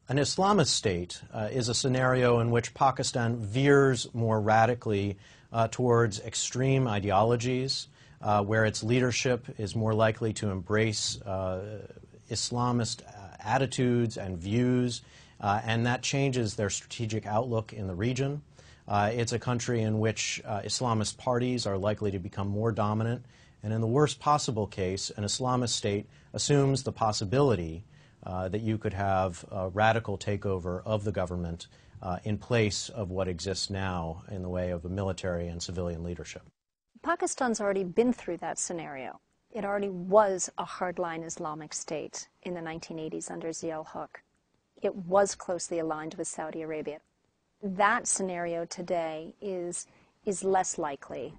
An Islamist state is a scenario in which Pakistan veers more radically towards extreme ideologies, where its leadership is more likely to embrace Islamist attitudes and views, and that changes their strategic outlook in the region. It's a country in which Islamist parties are likely to become more dominant, and in the worst possible case, an Islamist state assumes the possibility that you could have a radical takeover of the government in place of what exists now in the way of a military and civilian leadership. Pakistan's already been through that scenario. It already was a hardline Islamic state in the 1980s under Zia-ul-Haq. It was closely aligned with Saudi Arabia. That scenario today is less likely.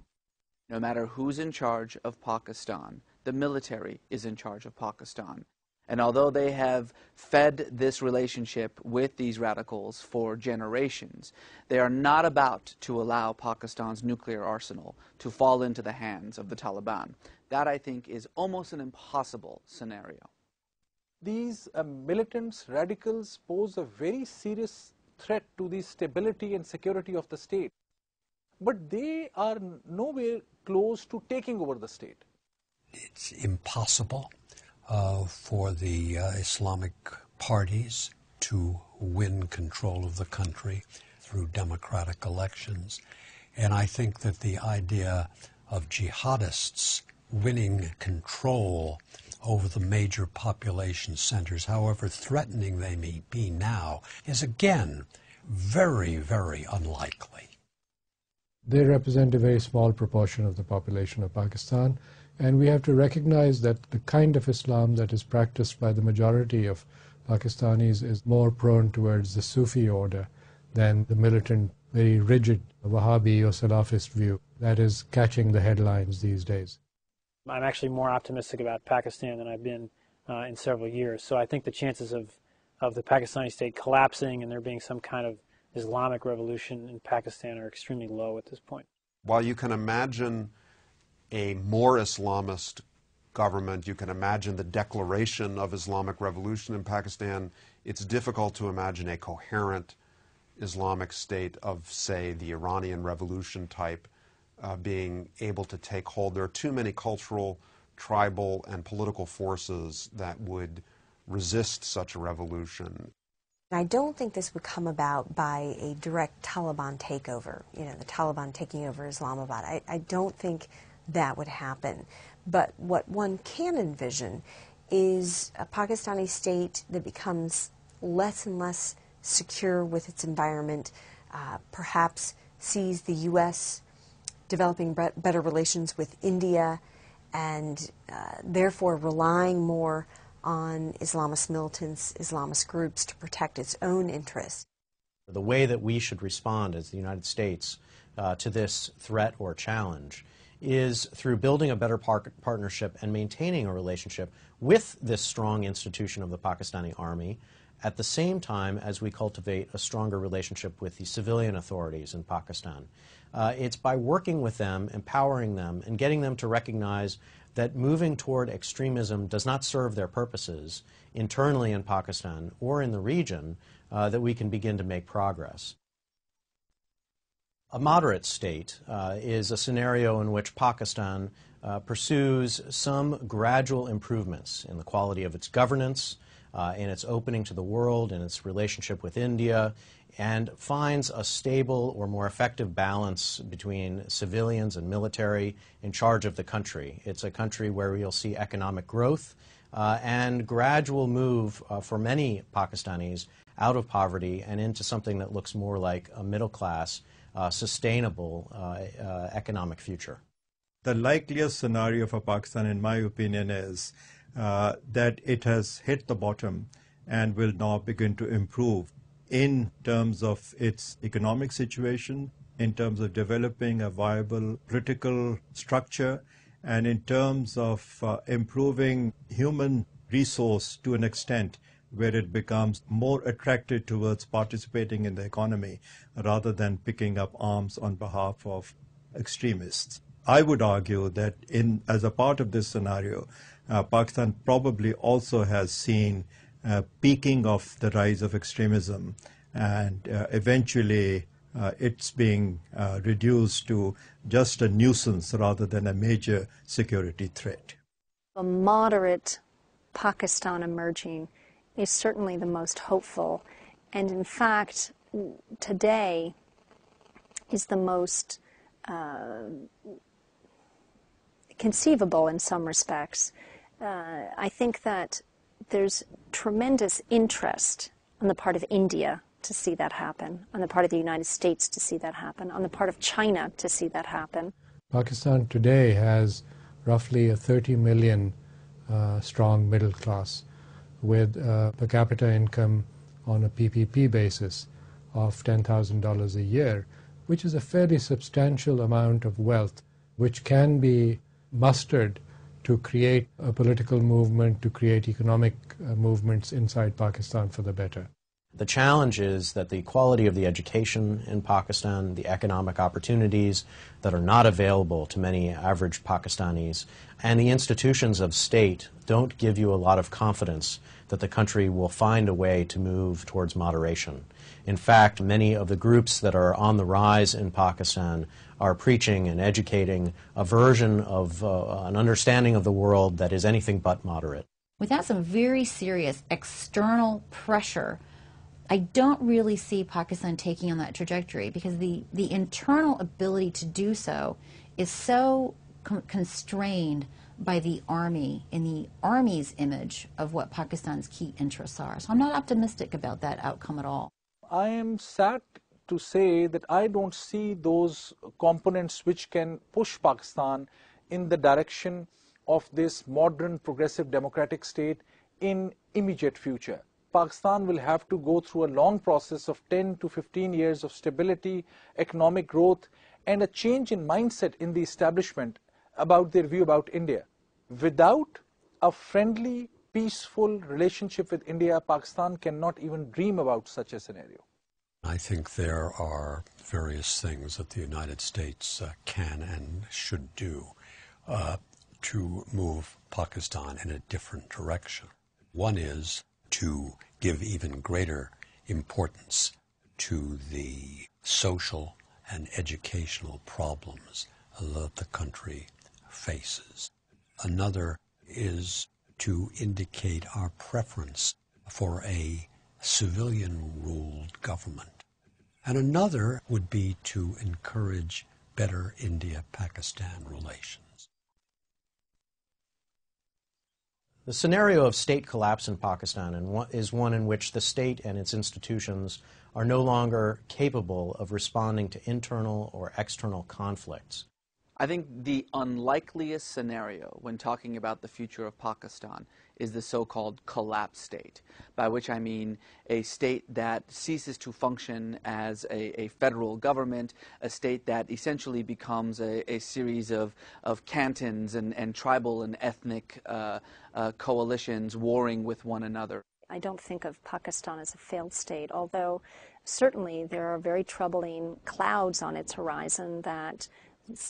No matter who's in charge of Pakistan, the military is in charge of Pakistan. And although they have fed this relationship with these radicals for generations, they are not about to allow Pakistan's nuclear arsenal to fall into the hands of the Taliban. That, I think, is almost an impossible scenario. These militants, radicals, pose a very serious threat to the stability and security of the state. But they are nowhere close to taking over the state. It's impossible for the Islamic parties to win control of the country through democratic elections. And I think that the idea of jihadists winning control over the major population centers, however threatening they may be now, is again very, very unlikely. They represent a very small proportion of the population of Pakistan, and we have to recognize that the kind of Islam that is practiced by the majority of Pakistanis is more prone towards the Sufi order than the militant, very rigid Wahhabi or Salafist view that is catching the headlines these days. I'm actually more optimistic about Pakistan than I've been in several years. So I think the chances of the Pakistani state collapsing and there being some kind of Islamic revolution in Pakistan are extremely low at this point. While you can imagine a more Islamist government, you can imagine the declaration of Islamic revolution in Pakistan, it's difficult to imagine a coherent Islamic state of, say, the Iranian revolution type being able to take hold. There are too many cultural, tribal, and political forces that would resist such a revolution. I don't think this would come about by a direct Taliban takeover, the Taliban taking over Islamabad. I don't think that would happen. But what one can envision is a Pakistani state that becomes less and less secure with its environment, perhaps sees the U.S. developing better relations with India, and therefore relying more on Islamist militants, Islamist groups to protect its own interests. The way that we should respond as the United States to this threat or challenge is through building a better partnership and maintaining a relationship with this strong institution of the Pakistani Army at the same time as we cultivate a stronger relationship with the civilian authorities in Pakistan. It's by working with them, empowering them, and getting them to recognize that moving toward extremism does not serve their purposes internally in Pakistan or in the region that we can begin to make progress. A moderate state is a scenario in which Pakistan pursues some gradual improvements in the quality of its governance, in its opening to the world, in its relationship with India, and finds a stable or more effective balance between civilians and military in charge of the country. It's a country where you'll see economic growth and gradual move for many Pakistanis out of poverty and into something that looks more like a middle-class, sustainable economic future. The likeliest scenario for Pakistan, in my opinion, is that it has hit the bottom and will now begin to improve in terms of its economic situation, in terms of developing a viable political structure, and in terms of improving human resource to an extent where it becomes more attracted towards participating in the economy rather than picking up arms on behalf of extremists. I would argue that as a part of this scenario, Pakistan probably also has seen peaking of the rise of extremism, and eventually it's being reduced to just a nuisance rather than a major security threat. A moderate Pakistan emerging is certainly the most hopeful, and in fact, today is the most conceivable in some respects. I think that there's tremendous interest on the part of India to see that happen, on the part of the United States to see that happen, on the part of China to see that happen. Pakistan today has roughly a 30 million strong middle class with per capita income on a PPP basis of $10,000 a year, which is a fairly substantial amount of wealth which can be mustered to create a political movement, to create economic movements inside Pakistan for the better. The challenge is that the quality of the education in Pakistan, the economic opportunities that are not available to many average Pakistanis, and the institutions of state don't give you a lot of confidence that the country will find a way to move towards moderation. In fact, many of the groups that are on the rise in Pakistan are preaching and educating a version of an understanding of the world that is anything but moderate. Without some very serious external pressure, I don't really see Pakistan taking on that trajectory, because the internal ability to do so is so constrained by the army and the army's image of what Pakistan's key interests are. So I'm not optimistic about that outcome at all. I am sad to say that I don't see those components which can push Pakistan in the direction of this modern, progressive, democratic state in immediate future. Pakistan will have to go through a long process of 10 to 15 years of stability, economic growth, and a change in mindset in the establishment about their view about India. Without a friendly, peaceful relationship with India, Pakistan cannot even dream about such a scenario. I think there are various things that the United States can and should do to move Pakistan in a different direction. One is to give even greater importance to the social and educational problems that the country faces. Another is to indicate our preference for a civilian-ruled government. And another would be to encourage better India-Pakistan relations. The scenario of state collapse in Pakistan is one in which the state and its institutions are no longer capable of responding to internal or external conflicts. I think the unlikeliest scenario when talking about the future of Pakistan is the so-called collapse state, by which I mean a state that ceases to function as a federal government, a state that essentially becomes a series of cantons and tribal and ethnic coalitions warring with one another. I don't think of Pakistan as a failed state, although certainly there are very troubling clouds on its horizon that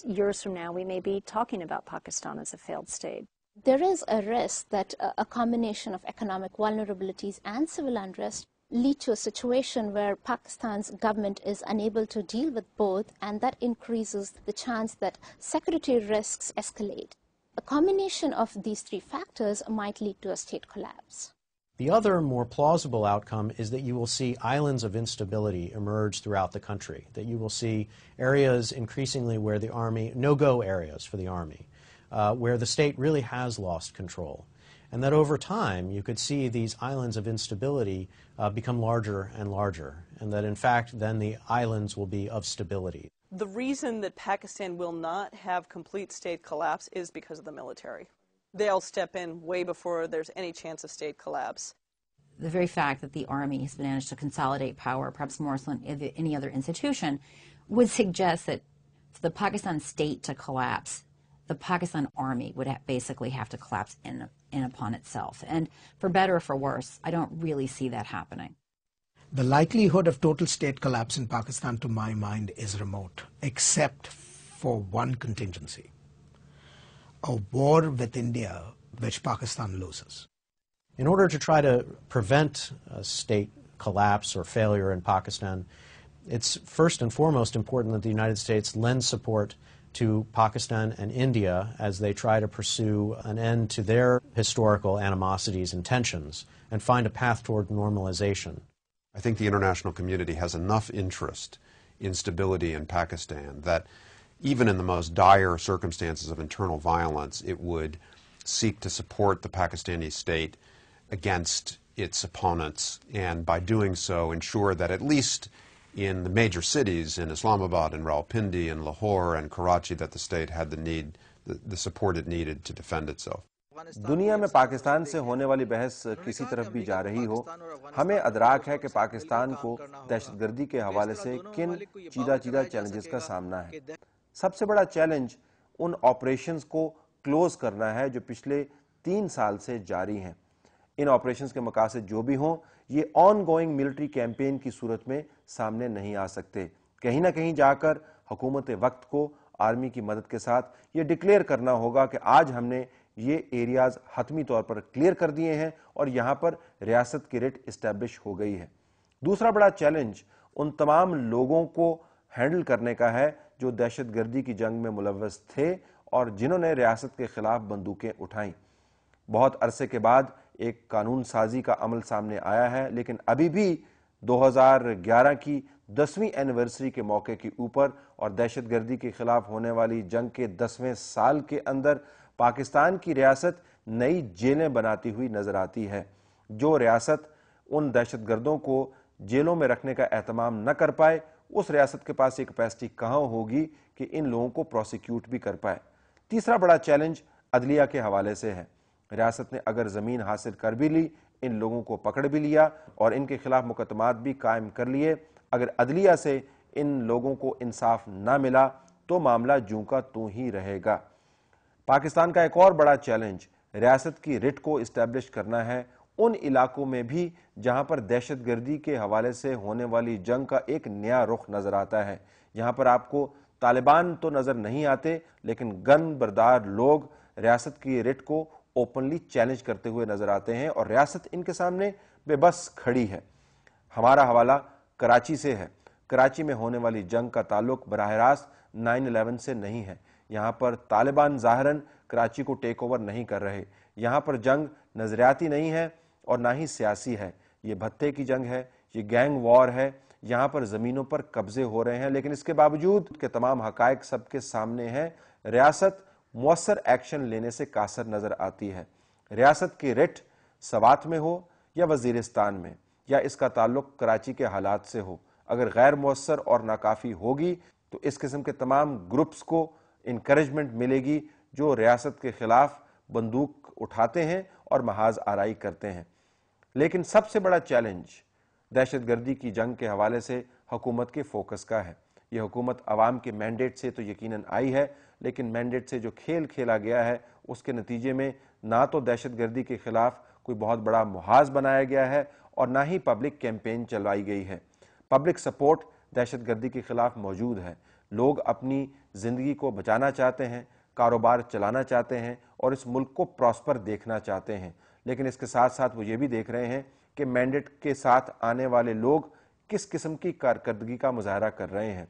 years from now we may be talking about Pakistan as a failed state. There is a risk that a combination of economic vulnerabilities and civil unrest lead to a situation where Pakistan's government is unable to deal with both, and that increases the chance that security risks escalate. A combination of these three factors might lead to a state collapse. The other, more plausible outcome is that you will see islands of instability emerge throughout the country, that you will see areas increasingly where the army, no-go areas for the army, where the state really has lost control. And that over time you could see these islands of instability become larger and larger, and that in fact then the islands will be of stability. The reason that Pakistan will not have complete state collapse is because of the military. They'll step in way before there's any chance of state collapse. The very fact that the army has managed to consolidate power, perhaps more so than any other institution, would suggest that for the Pakistan state to collapse, the Pakistan army would basically have to collapse in upon itself. And for better or for worse, I don't really see that happening. The likelihood of total state collapse in Pakistan, to my mind, is remote, except for one contingency: a war with India, which Pakistan loses. In order to try to prevent a state collapse or failure in Pakistan, it's first and foremost important that the United States lend support to Pakistan and India as they try to pursue an end to their historical animosities and tensions and find a path toward normalization. I think the international community has enough interest in stability in Pakistan that even in the most dire circumstances of internal violence, it would seek to support the Pakistani state against its opponents, and by doing so ensure that at least in the major cities, in Islamabad and Rawalpindi and Lahore and Karachi, that the state had the support it needed to defend itself. دنیا میں پاکستان سے ہونے والی بحث کسی طرف بھی جا رہی ہو، ہمیں ادراک ہے کہ پاکستان کو دہشت گردی کے حوالے سے کن چیدہ چیلنجز کا سامنا ہے۔ سب سے بڑا چیلنج ان آپریشنز کو کلوز کرنا ہے جو پچھلے 3 سال سے جاری ہیں۔ ان آپریشنز کے مقاصد جو بھی ہوں، یہ آن گوئنگ ملٹری کیمپین کی صورت میں سامنے نہیں آ سکتے۔ کہیں نہ کہیں جا کر حکومت وقت کو آرمی کی مدد کے ساتھ یہ ڈکلیئر کرنا ہوگا کہ آج ہم نے یہ ایریاز حتمی طور پر کلیئر کر دیے ہیں اور یہاں پر ریاست کی ریٹ اسٹیبلش ہو گئی ہے۔ دوسرا بڑا چیلنج ان تمام لوگوں کو ہینڈل کرنے کا ہے جو دہشت گردی کی جنگ میں ملوث تھے اور جنہوں نے ریاست کے خلاف بندوقیں اٹھائیں۔ بہت عرصے کے بعد ایک قانون سازی کا عمل سامنے آیا ہے، لیکن ابھی بھی 2011 کی 10ویں اینیورسری کے موقع کے اوپر اور دہشت گردی کے خلاف ہونے والی جنگ کے 10ویں سال کے اندر پاکستان کی ریاست نئی جیلیں بناتی ہوئی نظر آتی ہے۔ جو ریاست ان دہشت گردوں کو جیلوں میں رکھنے کا اہتمام نہ کر پائے، اس ریاست کے پاس یہ کیپیسٹی کہاں ہوگی کہ ان لوگوں کو پروسیکیوٹ بھی کر پائے۔ تیسرا بڑا چیلنج عدلیہ کے حوالے سے ہے۔ ریاست نے اگر زمین حاصل کر بھی لی، ان لوگوں کو پکڑ بھی لیا اور ان کے خلاف مقدمات بھی قائم کر لیے، اگر عدلیہ سے ان لوگوں کو انصاف نہ ملا تو معاملہ جوں کا توں ہی رہے گا۔ پاکستان کا ایک اور بڑا چیلنج ریاست کی ریٹ کو اسٹیبلش کرنا ہے ان علاقوں میں بھی جہاں پر دہشت گردی کے حوالے سے ہونے والی جنگ کا ایک نیا رخ نظر آتا ہے۔ یہاں پر آپ کو طالبان تو نظر نہیں آتے، لیکن گن بردار لوگ ریاست کی ریٹ کو اوپنلی چیلنج کرتے ہوئے نظر آتے ہیں اور ریاست ان کے سامنے بے بس کھڑی ہے۔ ہمارا حوالہ کراچی سے ہے۔ کراچی میں ہونے والی جنگ کا تعلق براہ راست 9/11 سے نہیں ہے۔ یہاں پر طالبان ظاہراً کراچی کو ٹیک اوور نہیں کر رہے۔ یہاں پر جنگ نظریاتی نہیں ہے اور نہ ہی سیاسی ہے، یہ بھتے کی جنگ ہے، یہ گینگ وار ہے۔ یہاں پر زمینوں پر قبضے ہو رہے ہیں، لیکن اس کے باوجود کہ تمام حقائق سب کے سامنے ہیں، ریاست مؤثر ایکشن لینے سے قاصر نظر آتی ہے۔ ریاست کی ریٹ سوات میں ہو یا وزیرستان میں، یا اس کا تعلق کراچی کے حالات سے ہو، اگر غیر مؤثر اور ناکافی ہوگی تو اس قسم کے تمام گروپس کو انکریجمنٹ ملے گی جو ریاست کے خلاف بندوق اٹھاتے ہیں اور محاذ آرائی کرتے ہیں۔ لیکن سب سے بڑا چیلنج دہشت گردی کی جنگ کے حوالے سے حکومت کے فوکس کا ہے۔ یہ حکومت عوام کے مینڈیٹ سے تو یقیناً آئی ہے، لیکن مینڈیٹ سے جو کھیل کھیلا گیا ہے اس کے نتیجے میں نہ تو دہشت گردی کے خلاف کوئی بہت بڑا محاذ بنایا گیا ہے اور نہ ہی پبلک کیمپین چلوائی گئی ہے۔ پبلک سپورٹ دہشت گردی کے خلاف موجود ہے۔ لوگ اپنی زندگی کو بچانا چاہتے ہیں، کاروبار چلانا چاہتے ہیں اور اس ملک کو پراسپر دیکھنا چاہتے ہیں، لیکن اس کے ساتھ ساتھ وہ یہ بھی دیکھ رہے ہیں کہ مینڈیٹ کے ساتھ آنے والے لوگ کس قسم کی کارکردگی کا مظاہرہ کر رہے ہیں۔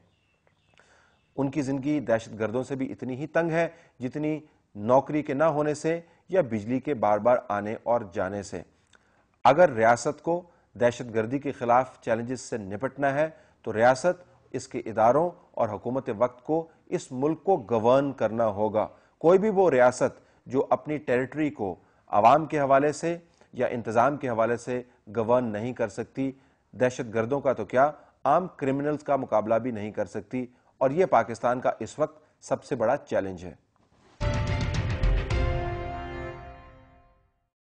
ان کی زندگی دہشت گردوں سے بھی اتنی ہی تنگ ہے جتنی نوکری کے نہ ہونے سے یا بجلی کے بار بار آنے اور جانے سے۔ اگر ریاست کو دہشت گردی کے خلاف چیلنجز سے نپٹنا ہے تو ریاست، اس کے اداروں اور حکومت وقت کو اس ملک کو گورن کرنا ہوگا۔ کوئی بھی وہ ریاست جو اپنی ٹیریٹری کو عوام کے حوالے سے یا انتظام کے حوالے سے گورن نہیں کر سکتی، دہشت گردوں کا تو کیا، عام کرمنلز کا مقابلہ بھی نہیں کر سکتی، اور یہ پاکستان کا اس وقت سب سے بڑا چیلنج ہے۔